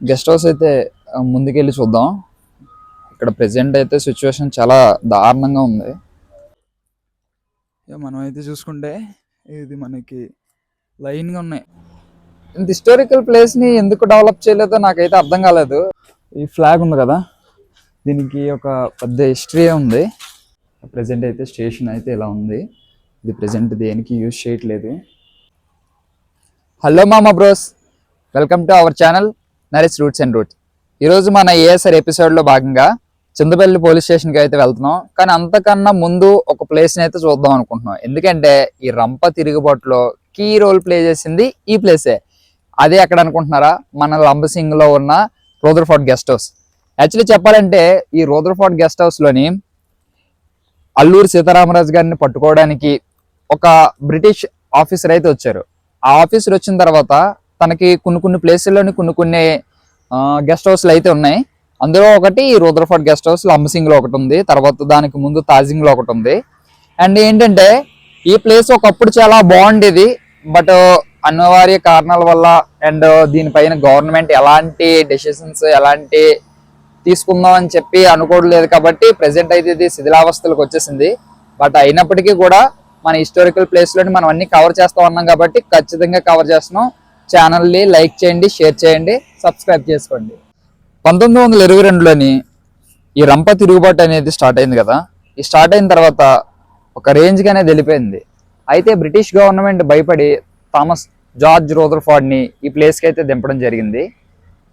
Guest house అయితే ముందుకెళ్ళి చూద్దాం. ఇక్కడ ప్రెజెంట్ అయితే సిచ్యువేషన్ చాలా దారుణంగా ఉంది. మనం అయితే చూసుకుంటే ఇది మనకి లైన్గా ఉన్నాయి. ఇంత హిస్టారికల్ ప్లేస్ని ఎందుకు డెవలప్ చేయలేదో నాకైతే అర్థం కాలేదు. ఈ ఫ్లాగ్ ఉంది కదా, దీనికి ఒక పెద్ద హిస్టరీ ఉంది. ప్రెజెంట్ అయితే స్టేషన్ అయితే ఇలా ఉంది. ఇది ప్రెజెంట్ దేనికి యూజ్ చేయట్లేదు. హలో మామా bros, welcome to our channel Naresh roots and roots. ఈరోజు మన ఏఎస్ఆర్ ఎపిసోడ్లో భాగంగా చింతపల్లి పోలీస్ స్టేషన్కి అయితే వెళ్తున్నాం. కానీ అంతకన్నా ముందు ఒక ప్లేస్ని అయితే చూద్దాం అనుకుంటున్నాం. ఎందుకంటే ఈ రంప తిరుగుబాటులో కీ రోల్ ప్లే చేసింది ఈ ప్లేసే. అదే ఎక్కడ అనుకుంటున్నారా? మన లంబసింగ్లో ఉన్న రూదర్ఫోర్డ్ గెస్ట్ హౌస్. యాక్చువల్లీ చెప్పాలంటే ఈ రూదర్ఫోర్డ్ గెస్ట్ హౌస్లోని అల్లూరి సీతారామరాజు గారిని పట్టుకోవడానికి ఒక బ్రిటిష్ ఆఫీసర్ అయితే వచ్చారు. ఆ ఆఫీసర్ వచ్చిన తర్వాత తనకి కొన్ని ప్లేసుల్లోని కొన్ని గెస్ట్ హౌస్లు అయితే ఉన్నాయి. అందులో ఒకటి రూదర్ఫోర్డ్ గెస్ట్ హౌస్ లంబసింగ్లో ఒకటి ఉంది. తర్వాత దానికి ముందు తాజింగ్లో ఒకటి ఉంది. అండ్ ఏంటంటే ఈ ప్లేస్ ఒకప్పుడు చాలా బాగుండేది. బట్ అనివార్య కారణాల వల్ల అండ్ దీనిపైన గవర్నమెంట్ ఎలాంటి డెసిషన్స్ ఎలాంటి తీసుకుందాం అని చెప్పి అనుకోవట్లేదు. కాబట్టి ప్రెసెంట్ అయితే ఇది శిథిలావస్థలకు వచ్చేసింది. బట్ అయినప్పటికీ కూడా మన హిస్టారికల్ ప్లేస్లోని మనం అన్ని కవర్ చేస్తూ ఉన్నాం కాబట్టి ఖచ్చితంగా కవర్ చేస్తున్నాం. ఛానల్ని లైక్ చేయండి, షేర్ చేయండి, సబ్స్క్రైబ్ చేసుకోండి. 1922లోని ఈ రంప తిరుగుబాటు అనేది స్టార్ట్ అయింది కదా. ఈ స్టార్ట్ అయిన తర్వాత ఒక రేంజ్గా అనేది వెళ్ళిపోయింది. అయితే బ్రిటిష్ గవర్నమెంట్ భయపడి థామస్ జార్జ్ రూదర్ఫోర్డ్ని ఈ ప్లేస్కి అయితే దింపడం జరిగింది.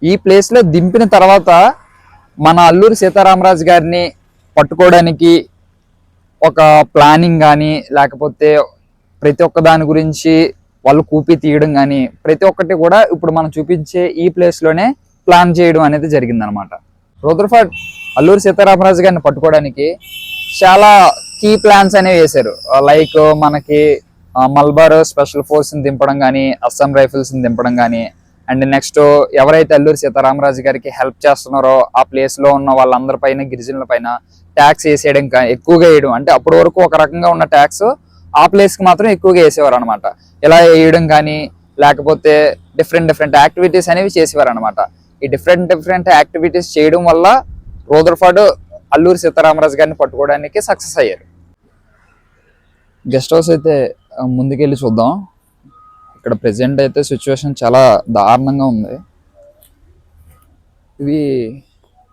ఈ ప్లేస్లో దింపిన తర్వాత మన అల్లూరి సీతారామరాజు గారిని పట్టుకోవడానికి ఒక ప్లానింగ్ కానీ లేకపోతే ప్రతి ఒక్క దాని గురించి వాళ్ళు కూపి తీయడం కానీ ప్రతి ఒక్కటి కూడా ఇప్పుడు మనం చూపించే ఈ ప్లేస్లోనే ప్లాన్ చేయడం అనేది జరిగిందనమాట. రూదర్ఫోర్డ్ అల్లూరి సీతారామరాజు గారిని పట్టుకోవడానికి చాలా కీ ప్లాన్స్ అనేవి వేశారు. లైక్ మనకి మల్బార్ స్పెషల్ ఫోర్స్ని దింపడం కానీ, అస్సాం రైఫిల్స్ని దింపడం కానీ, అండ్ నెక్స్ట్ ఎవరైతే అల్లూరి సీతారామరాజు గారికి హెల్ప్ చేస్తున్నారో ఆ ప్లేస్లో ఉన్న వాళ్ళందరిపైన గిరిజనుల పైన ట్యాక్స్ వేసేయడం ఎక్కువగా వేయడం. అంటే అప్పటి వరకు ఒక రకంగా ఉన్న ట్యాక్స్ ఆ ప్లేస్కి మాత్రం ఎక్కువగా వేసేవారు అనమాట. ఇలా వేయడం కానీ లేకపోతే డిఫరెంట్ యాక్టివిటీస్ అనేవి చేసేవారు అనమాట. ఈ డిఫరెంట్ యాక్టివిటీస్ చేయడం వల్ల రూదర్ఫోర్డ్ అల్లూరి సీతారామరాజు గారిని పట్టుకోవడానికి సక్సెస్ అయ్యారు. గెస్ట్ హౌస్ అయితే ముందుకెళ్ళి చూద్దాం. ఇక్కడ ప్రెజెంట్ అయితే సిచ్యువేషన్ చాలా దారుణంగా ఉంది. ఇవి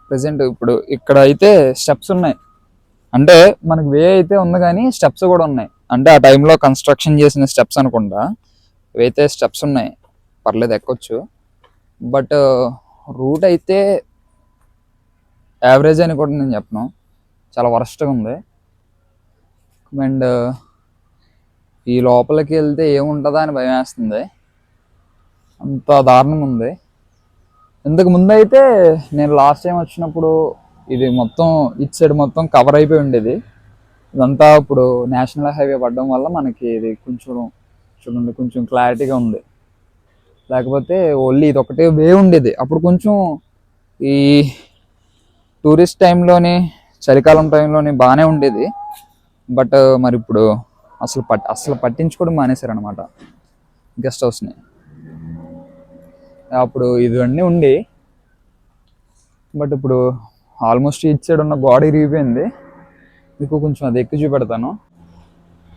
ప్రెజెంట్ ఇప్పుడు ఇక్కడ అయితే స్టెప్స్ ఉన్నాయి. అంటే మనకి వే అయితే ఉంది కానీ స్టెప్స్ కూడా ఉన్నాయి. అంటే ఆ టైంలో కన్స్ట్రక్షన్ చేసిన స్టెప్స్ అనుకుంటా. ఇవైతే స్టెప్స్ ఉన్నాయి, పర్లేదు ఎక్కొచ్చు. బట్ రూట్ అయితే యావరేజ్ అని కూడా నేను చెప్పను, చాలా వరస్ట్గా ఉంది. అండ్ ఈ లోపలికి వెళ్తే ఏముంటుందా అని భయం వేస్తుంది, అంత దారుణంగా ఉంది. ఇంతకు ముందు అయితే నేను లాస్ట్ టైం వచ్చినప్పుడు ఇది మొత్తం ఇటు సైడ్ మొత్తం కవర్ అయిపోయి ఉండేది. ఇదంతా ఇప్పుడు నేషనల్ హైవే పడడం వల్ల మనకి ఇది చూడండి కొంచెం క్లారిటీగా ఉంది. లేకపోతే ఓన్లీ ఇది ఒకటే వే ఉండేది. అప్పుడు కొంచెం ఈ టూరిస్ట్ టైంలోని చలికాలం టైంలోని బాగానే ఉండేది. బట్ మరి ఇప్పుడు అసలు పట్టించుకోవడం మానేశారనమాట గెస్ట్ హౌస్ని. అప్పుడు ఇవన్నీ ఉండి బట్ ఇప్పుడు ఆల్మోస్ట్ ఇటు సైడ్ ఉన్న గోడ ఇరిగిపోయింది. మీకు కొంచెం అది ఎక్కువ చూపెడతాను.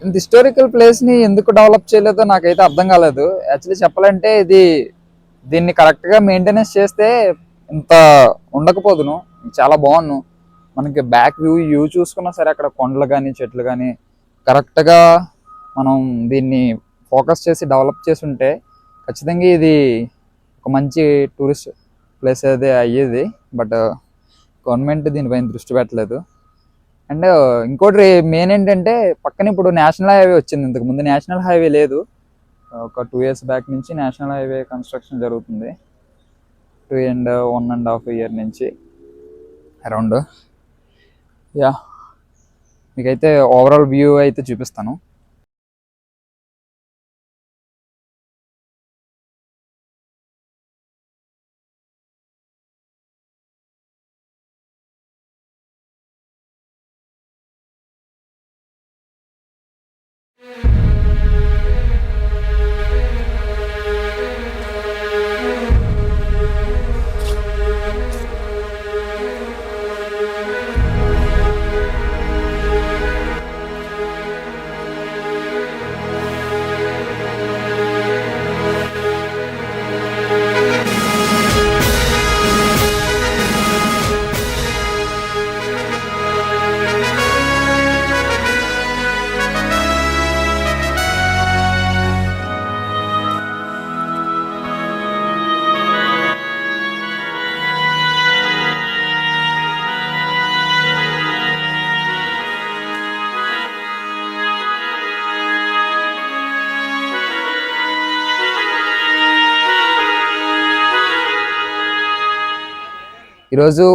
ఇంత హిస్టారికల్ ప్లేస్ని ఎందుకు డెవలప్ చేయలేదో నాకైతే అర్థం కాలేదు. యాక్చువల్లీ చెప్పాలంటే దీన్ని కరెక్ట్గా మెయింటెనెన్స్ చేస్తే ఇంత ఉండకపోదును, చాలా బాగున్నాను. మనకి బ్యాక్ వ్యూ చూసుకున్నా సరే అక్కడ కొండలు కానీ చెట్లు కానీ కరెక్ట్గా మనం దీన్ని ఫోకస్ చేసి డెవలప్ చేసి ఉంటే ఖచ్చితంగా ఇది ఒక మంచి టూరిస్ట్ ప్లేస్ అయితే అయ్యేది. బట్ గవర్నమెంట్ దీనిపైన దృష్టి పెట్టలేదు. అండ్ ఇంకోటి మెయిన్ ఏంటంటే పక్కన ఇప్పుడు నేషనల్ హైవే వచ్చింది. ఇంతకుముందు నేషనల్ హైవే లేదు. ఒక 2 years బ్యాక్ నుంచి నేషనల్ హైవే కన్స్ట్రక్షన్ జరుగుతుంది. 1.5 year నుంచి అరౌండ్. యా, మీకైతే ఓవరాల్ వ్యూ అయితే చూపిస్తాను. ఈరోజు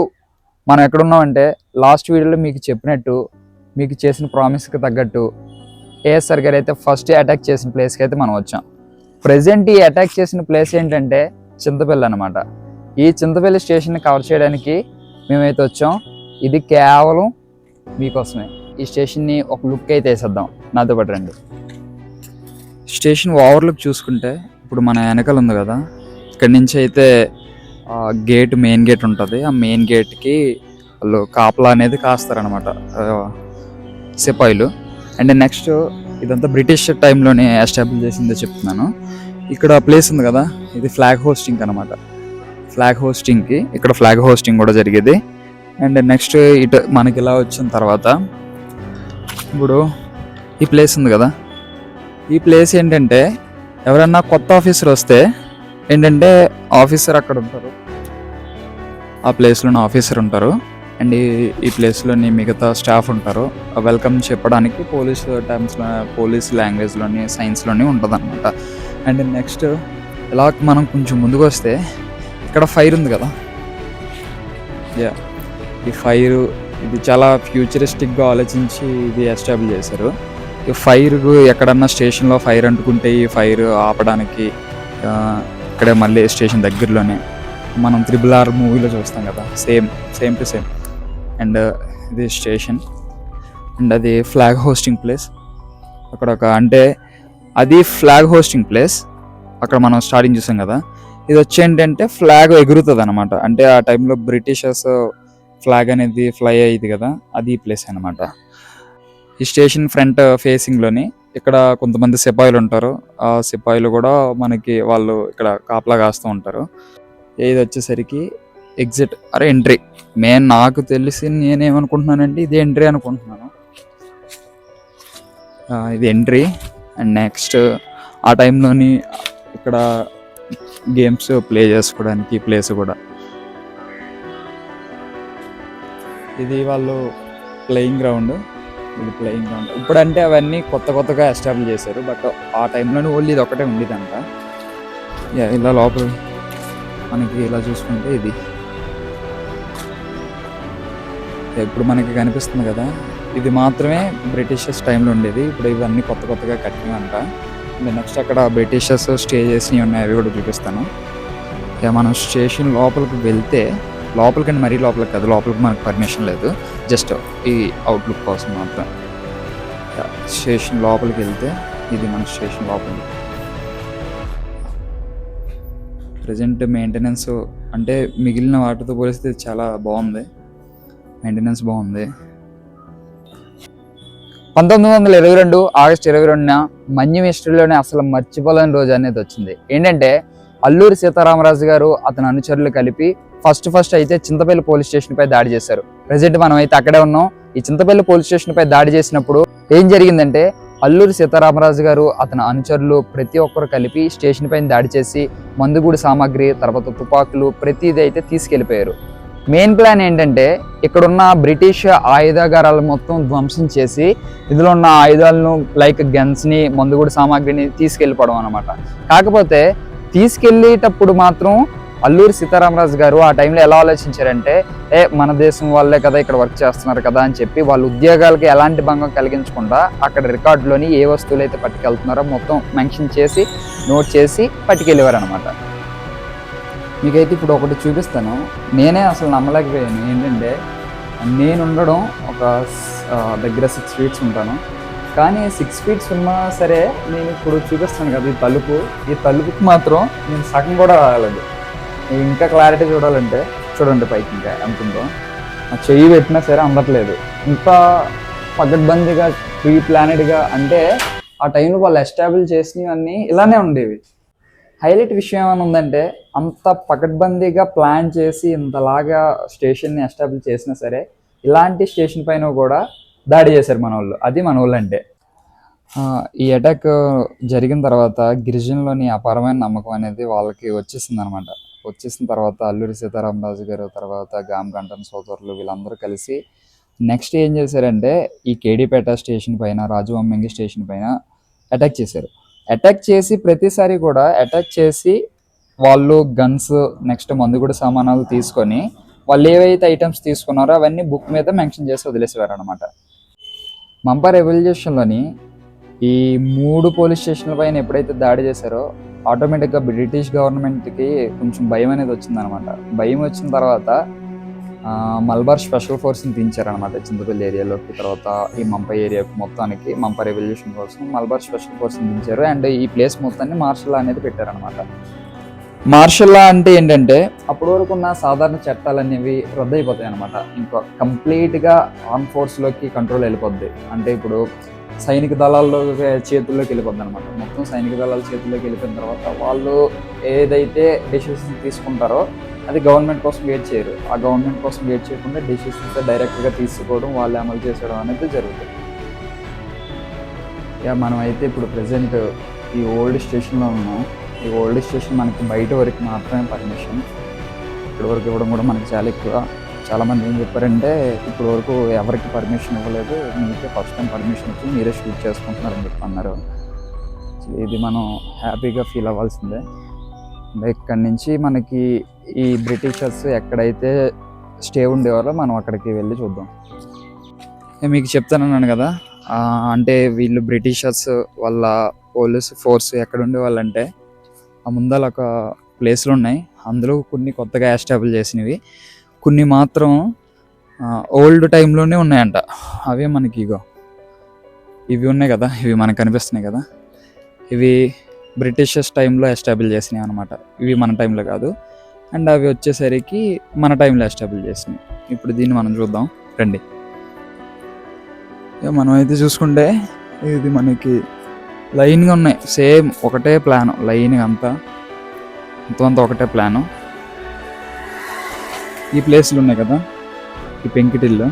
మనం ఎక్కడున్నామంటే లాస్ట్ వీడియోలో మీకు చెప్పినట్టు మీకు చేసిన ప్రామిస్కి తగ్గట్టు ఏఎస్ఆర్ గారు అయితే ఫస్ట్ అటాక్ చేసిన ప్లేస్కి అయితే మనం వచ్చాం. ప్రజెంట్ ఈ అటాక్ చేసిన ప్లేస్ ఏంటంటే చింతపల్లి అనమాట. ఈ చింతపల్లి స్టేషన్ని కవర్ చేయడానికి మేమైతే వచ్చాం. ఇది కేవలం మీకోసమే. ఈ స్టేషన్ని ఒక లుక్ అయితే వేసేద్దాం, నాతో పాటు రండి. స్టేషన్ ఓవర్లుక్ చూసుకుంటే ఇప్పుడు మన వెనకాల ఉంది కదా, ఇక్కడి నుంచి అయితే గేట్ మెయిన్ గేట్ ఉంటుంది. ఆ మెయిన్ గేట్కి వాళ్ళు కాపలా అనేది కాస్తారనమాట సిపాయిలు. అండ్ నెక్స్ట్ ఇదంతా బ్రిటిష్ టైంలోనే ఎస్టాబ్లిష్ చేసిందే చెప్తున్నాను. ఇక్కడ ప్లేస్ ఉంది కదా, ఇది ఫ్లాగ్ హోస్టింగ్ అనమాట. ఫ్లాగ్ హోస్టింగ్కి ఇక్కడ ఫ్లాగ్ హోస్టింగ్ కూడా జరిగేది. అండ్ నెక్స్ట్ ఇటు మనకి ఇలా వచ్చిన తర్వాత ఇప్పుడు ఈ ప్లేస్ ఉంది కదా, ఈ ప్లేస్ ఏంటంటే ఎవరన్నా కొత్త ఆఫీసర్ వస్తే ఏంటంటే ఆఫీసర్ అక్కడ ఉంటారు, ఆ ప్లేస్లోనే ఆఫీసర్ ఉంటారు. అండ్ ఈ ప్లేస్లోని మిగతా స్టాఫ్ ఉంటారు. వెల్కమ్ చెప్పడానికి పోలీస్ టర్మ్స్లో, పోలీస్ లాంగ్వేజ్లోని, సైన్స్లోని ఉంటుంది అనమాట. అండ్ నెక్స్ట్ ఇలా మనం కొంచెం ముందుకు వస్తే ఇక్కడ ఫైర్ ఉంది కదా, ఈ ఫైర్ ఇది చాలా ఫ్యూచరిస్టిక్గా ఆలోచించి ఇది ఎస్టాబ్లిష్ చేశారు. ఈ ఫైర్ ఎక్కడన్నా స్టేషన్లో ఫైర్ అంటుకుంటే ఈ ఫైర్ ఆపడానికి ఇక్కడే మళ్ళీ స్టేషన్ దగ్గరలోనే మనం RRR మూవీలో చూస్తాం కదా, సేమ్ టు సేమ్. అండ్ ఇది స్టేషన్ అండ్ అది ఫ్లాగ్ హోస్టింగ్ ప్లేస్. అక్కడ అంటే అది ఫ్లాగ్ హోస్టింగ్ ప్లేస్. అక్కడ మనం స్టార్టింగ్ చూసాం కదా, ఇది వచ్చి ఏంటంటే ఫ్లాగ్ ఎగురుతుంది అనమాట. అంటే ఆ టైంలో బ్రిటిషర్స్ ఫ్లాగ్ అనేది ఫ్లై అయ్యేది కదా, అది ఈ ప్లేస్ అనమాట. ఈ స్టేషన్ ఫ్రంట్ ఫేసింగ్లోని ఇక్కడ కొంతమంది సిపాయిలు ఉంటారు. ఆ సిపాయిలు కూడా మనకి వాళ్ళు ఇక్కడ కాపలా కాస్తూ ఉంటారు. ఇది వచ్చేసరికి ఎగ్జిట్ ఎంట్రీ. నాకు తెలిసి నేనేమనుకుంటున్నానంటే ఇది ఎంట్రీ అనుకుంటున్నాను. ఇది ఎంట్రీ. అండ్ నెక్స్ట్ ఆ టైంలోని ఇక్కడ గేమ్స్ ప్లే చేసుకోవడానికి ప్లేస్ కూడా. ఇది వాళ్ళు ప్లేయింగ్ గ్రౌండ్. ఇప్పుడంటే అవన్నీ కొత్తగా ఎస్టాబ్లిష్ చేశారు. బట్ ఆ టైంలోనే ఓన్లీ ఇది ఒకటే ఉండేదంట. ఇలా లోపల మనకి ఇలా చూసుకుంటే ఇది ఇప్పుడు మనకి కనిపిస్తుంది కదా, ఇది మాత్రమే బ్రిటిషర్స్ టైంలో ఉండేది. ఇప్పుడు ఇవన్నీ కొత్తగా కట్టినాయంట. నెక్స్ట్ అక్కడ బ్రిటిషర్స్ స్టే చేసినవి ఉన్నాయి, అవి కూడా చూపిస్తాను. మనం స్టేషన్ లోపలికి వెళ్తే, లోపలికంటే మరీ లోపలికి కాదు, లోపలికి మనకు పర్మిషన్ లేదు, జస్ట్ ఈ అవుట్లుక్ కోసం మాత్రం. స్టేషన్ లోపలికి వెళ్తే ఇది మన స్టేషన్ లోపలికి. ప్రజెంట్ మెయింటెనెన్స్ అంటే మిగిలిన వాటితో పోలిస్తే చాలా బాగుంది, మెయింటెనెన్స్ బాగుంది. 1922 ఆగస్టు 22న మన్యం హిస్టరీలోనే అసలు మర్చిపోలేని రోజు అనేది వచ్చింది. ఏంటంటే అల్లూరి సీతారామరాజు గారు అతని అనుచరులు కలిపి ఫస్ట్ అయితే చింతపల్లి పోలీస్ స్టేషన్ పై దాడి చేశారు. ప్రజెంట్ మనం అయితే అక్కడే ఉన్నాం. ఈ చింతపల్లి పోలీస్ స్టేషన్ పై దాడి చేసినప్పుడు ఏం జరిగిందంటే అల్లూరి సీతారామరాజు గారు అతని అనుచరులు ప్రతి ఒక్కరు కలిపి స్టేషన్ పైన దాడి చేసి మందుగుడి సామాగ్రి, తర్వాత తుపాకులు, ప్రతిదీ అయితే తీసుకెళ్లిపోయారు. మెయిన్ ప్లాన్ ఏంటంటే ఇక్కడున్న బ్రిటిష్ ఆయుధాగారాలు మొత్తం ధ్వంసం చేసి ఇందులో ఉన్న ఆయుధాలను లైక్ గన్స్ని, మందుగుడి సామాగ్రిని తీసుకెళ్ళిపోవడం అనమాట. కాకపోతే తీసుకెళ్ళేటప్పుడు మాత్రం అల్లూరి సీతారామరాజు గారు ఆ టైంలో ఎలా ఆలోచించారంటే, మన దేశం వాళ్ళే కదా ఇక్కడ వర్క్ చేస్తున్నారు కదా అని చెప్పి వాళ్ళ ఉద్యోగాలకి ఎలాంటి భంగం కలిగించకుండా అక్కడ రికార్డులోని ఏ వస్తువులు అయితే పట్టుకెళ్తున్నారో మొత్తం మెన్షన్ చేసి నోట్ చేసి పట్టుకెళ్ళేవారు అనమాట. మీకైతే ఇప్పుడు ఒకటి చూపిస్తాను. నేనే అసలు నమ్మలేకపోయాను. ఏంటంటే నేను ఉండడం ఒక దగ్గర 6 feet ఉంటాను, కానీ 6 feet ఉన్నా సరే నేను ఇప్పుడు చూపిస్తాను కదా, ఈ తలుపుకి మాత్రం నేను సగం కూడా రాలేదు. ఇంకా క్లారిటీ చూడాలంటే చూడండి పైకి ఇంకా ఎంత ఉందో. చెయ్యి పెట్టినా సరే అందట్లేదు. ఇంత పగడ్బందీగా ప్రీ ప్లానెడ్గా అంటే ఆ టైంలో వాళ్ళు ఎస్టాబ్లిష్ చేసినవన్నీ ఇలానే ఉండేవి. హైలైట్ విషయం ఏమైనా ఉందంటే అంత పకడ్బందీగా ప్లాన్ చేసి ఇంతలాగా స్టేషన్ని ఎస్టాబ్లిష్ చేసినా సరే ఇలాంటి స్టేషన్ పైన కూడా దాడి చేశారు మన వాళ్ళు. అది మన వాళ్ళు అంటే. ఈ అటాక్ జరిగిన తర్వాత గిరిజనులోని అపారమైన నమ్మకం అనేది వాళ్ళకి వచ్చేసింది అనమాట. వచ్చేసిన తర్వాత అల్లూరి సీతారామరాజు గారు, తర్వాత గామ్ గంటన్ సోదరులు వీళ్ళందరూ కలిసి నెక్స్ట్ ఏం చేశారంటే ఈ కేడీపేట స్టేషన్ పైన, రాజవొమ్మంగి స్టేషన్ పైన అటాక్ చేశారు. అటాక్ చేసి ప్రతిసారి కూడా అటాక్ చేసి వాళ్ళు గన్స్, నెక్స్ట్ మందుగుడి సామానాలు తీసుకొని వాళ్ళు ఏవైతే ఐటమ్స్ తీసుకున్నారో అవన్నీ బుక్ మీద మెన్షన్ చేసి వదిలేసేవారు అనమాట. మంపా రెవల్యూషన్లోని ఈ 3 పోలీస్ స్టేషన్ల పైన ఎప్పుడైతే దాడి చేశారో ఆటోమేటిక్గా బ్రిటిష్ గవర్నమెంట్కి కొంచెం భయం అనేది వచ్చిందనమాట. భయం వచ్చిన తర్వాత మల్బార్ స్పెషల్ ఫోర్స్ని దించారనమాట చింతపల్లి ఏరియాలోకి. తర్వాత ఈ మంపా ఏరియాకి మొత్తానికి మంపా రెవల్యూషన్ కోసం మల్బార్ స్పెషల్ ఫోర్స్ని దించారు. అండ్ ఈ ప్లేస్ మొత్తాన్ని మార్షల్ లా అనేది పెట్టారనమాట. మార్షల్ లా అంటే ఏంటంటే అప్పటి వరకు ఉన్న సాధారణ చట్టాలు అనేవి రద్దయిపోతాయి అనమాట. ఇంకా కంప్లీట్గా ఆర్మ్ ఫోర్స్లోకి కంట్రోల్ వెళ్ళిపోద్ది. అంటే ఇప్పుడు సైనిక దళాల్లో చేతుల్లోకి వెళ్ళిపోద్ది అనమాట. మొత్తం సైనిక దళాల చేతుల్లోకి వెళ్ళిపోయిన తర్వాత వాళ్ళు ఏదైతే డెసిషన్స్ తీసుకుంటారో అది గవర్నమెంట్ కోసం వెయిట్ చేయరు. ఆ గవర్నమెంట్ కోసం వెయిట్ చేయకుండా డెసిషన్స్ డైరెక్ట్గా తీసుకోవడం, వాళ్ళు అమలు చేసేయడం అనేది జరుగుతుంది. ఇక మనం అయితే ఇప్పుడు ప్రజెంట్ ఈ ఓల్డ్ స్టేషన్లో ఉన్నాం. ఈ ఓల్డ్ స్టేషన్ మనకి బయట వరకు మాత్రమే పర్మిషన్. ఇప్పటి వరకు ఇవ్వడం కూడా మనకి చాలా ఎక్కువ. చాలామంది ఏం చెప్పారంటే ఇప్పుడు వరకు ఎవరికి పర్మిషన్ ఇవ్వలేదు, మీకే ఫస్ట్ టైం పర్మిషన్ ఇచ్చి మీరే షూట్ చేసుకుంటున్నారని చెప్పి అన్నారు. ఇది మనం హ్యాపీగా ఫీల్ అవ్వాల్సిందే. ఇక్కడి నుంచి మనకి ఈ బ్రిటిషర్స్ ఎక్కడైతే స్టే ఉండేవారో మనం అక్కడికి వెళ్ళి చూద్దాం. మీకు చెప్తానన్నాను కదా, అంటే వీళ్ళు బ్రిటిషర్స్ వాళ్ళ పోలీస్ ఫోర్స్ ఎక్కడ ఉండేవాళ్ళంటే ఆ ముందర ఒక ప్లేస్లు ఉన్నాయి. అందులో కొన్ని కొత్తగా ఎస్టాబ్లిష్ చేసినవి, కొన్ని మాత్రం ఓల్డ్ టైంలోనే ఉన్నాయంట. అవే మనకి ఇవి ఉన్నాయి కదా, ఇవి మనకు కనిపిస్తున్నాయి కదా, ఇవి బ్రిటిషర్స్ టైంలో ఎస్టాబ్లిష్ చేసినాయి అనమాట. ఇవి మన టైంలో కాదు. అండ్ అవి వచ్చేసరికి మన టైంలో ఎస్టాబ్లిష్ చేసినాయి. ఇప్పుడు దీన్ని మనం చూద్దాం రండి. ఇక మనం అయితే చూసుకుంటే ఇది మనకి లైన్గా ఉన్నాయి. సేమ్ ఒకటే ప్లాను, లైన్గా అంతా ఒకటే ప్లాను. ఈ ప్లేస్లు ఉన్నాయి కదా, ఈ పెంకిటిల్లు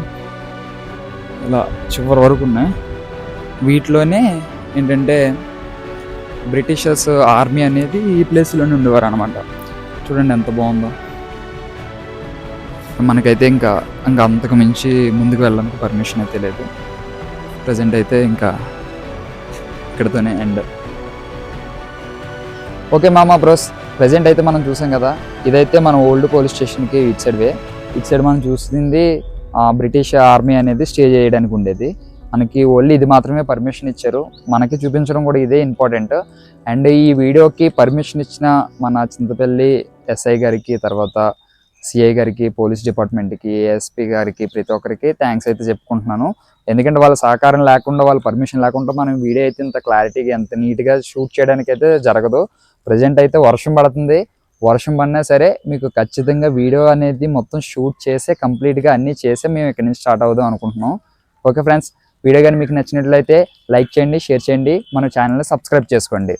ఇలా చివరి వరకు ఉన్నాయి. వీటిలోనే ఏంటంటే బ్రిటిషర్స్ ఆర్మీ అనేది ఈ ప్లేస్లోనే ఉండేవారు అనమాట. చూడండి ఎంత బాగుందో. మనకైతే ఇంకా అంతకు మించి ముందుకు వెళ్ళడానికి పర్మిషన్ అయితే లేదు. ప్రజెంట్ అయితే ఇంకా ఇక్కడతోనే ఎండ్. ఓకే మామా బ్రోస్, ప్రజెంట్ అయితే మనం చూసాం కదా, ఇదైతే మన ఓల్డ్ పోలీస్ స్టేషన్కి ఇటు సైడ్ మనం చూసింది బ్రిటిష్ ఆర్మీ అనేది స్టే చేయడానికి ఉండేది. మనకి ఓన్లీ ఇది మాత్రమే పర్మిషన్ ఇచ్చారు. మనకి చూపించడం కూడా ఇదే ఇంపార్టెంట్. అండ్ ఈ వీడియోకి పర్మిషన్ ఇచ్చిన మన చింతపల్లి ఎస్ఐ గారికి, తర్వాత సిఐ గారికి, పోలీస్ డిపార్ట్మెంట్కి, ఏఎస్పీ గారికి, ప్రతి ఒక్కరికి థ్యాంక్స్ అయితే చెప్పుకుంటున్నాను. ఎందుకంటే వాళ్ళ సహకారం లేకుండా, వాళ్ళ పర్మిషన్ లేకుండా మనం వీడియో అయితే ఇంత క్లారిటీగా, ఎంత నీట్గా షూట్ చేయడానికి అయితే జరగదు. ప్రజెంట్ అయితే వర్షం పడుతుంది. వర్షం పడినా సరే మీకు ఖచ్చితంగా వీడియో అనేది మొత్తం షూట్ చేసే, కంప్లీట్గా అన్నీ చేసే మేము ఇక్కడ నుంచి స్టార్ట్ అవుదాం అనుకుంటున్నాం. ఓకే ఫ్రెండ్స్, వీడియో కానీ మీకు నచ్చినట్లయితే లైక్ చేయండి, షేర్ చేయండి, మన ఛానల్ని సబ్స్క్రైబ్ చేసుకోండి.